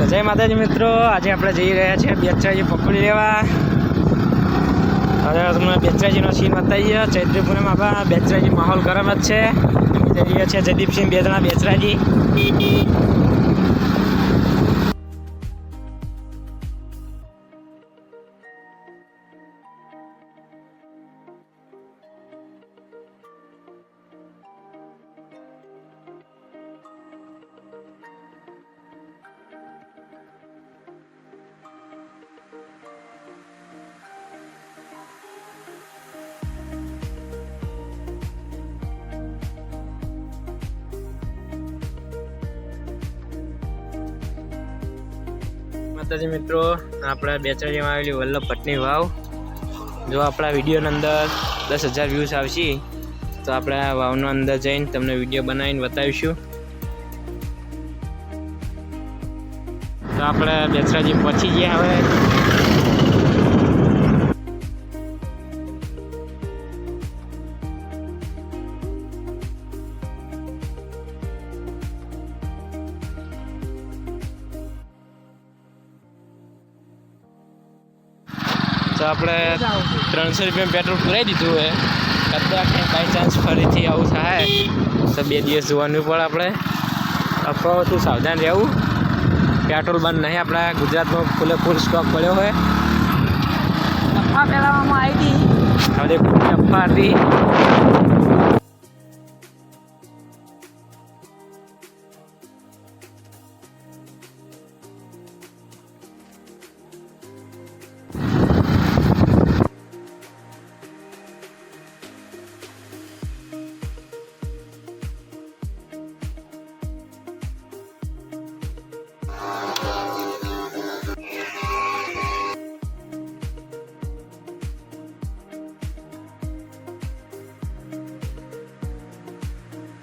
તો જય માતાજી મિત્રો, આજે આપણે જઈ રહ્યા છીએ બેચરાજી પકોડી લેવા. હવે તમને બેચરાજીનો સીન બતાવીએ. ચૈત્રી પૂનમ આપણા બેચરાજી માહોલ ગરમ જ છે. જઈ રહ્યા છીએ જયદીપસિંહ બે જણા બેચરાજી. માતાજી મિત્રો, આપણા બેચરાજીમાં આવેલી વલ્લભ ભટ્ટની વાવ. જો આપણા વિડીયોની અંદર 10,000 વ્યૂઝ આવશે તો આપણે આ વાવનો અંદર જઈને તમને વિડીયો બનાવીને બતાવીશું. તો આપણે બેચરાજી પહોંચી ગયા હવે. તો આપણે 300 રૂપિયા પેટ્રોલ પુરાઈ દીધું હોય. કદાચ બાય ચાન્સ ફરીથી આવું થાય તો 2 દિવસ જોવાનું પડે. આપણે અફવાઓથી સાવધાન રહેવું. પેટ્રોલ બંધ નહીં, આપણા ગુજરાતમાં ફૂલ સ્ટોક પડ્યો હોય. અફવા ફેલાવવામાં આવી હતી, હવે અફવા હતી.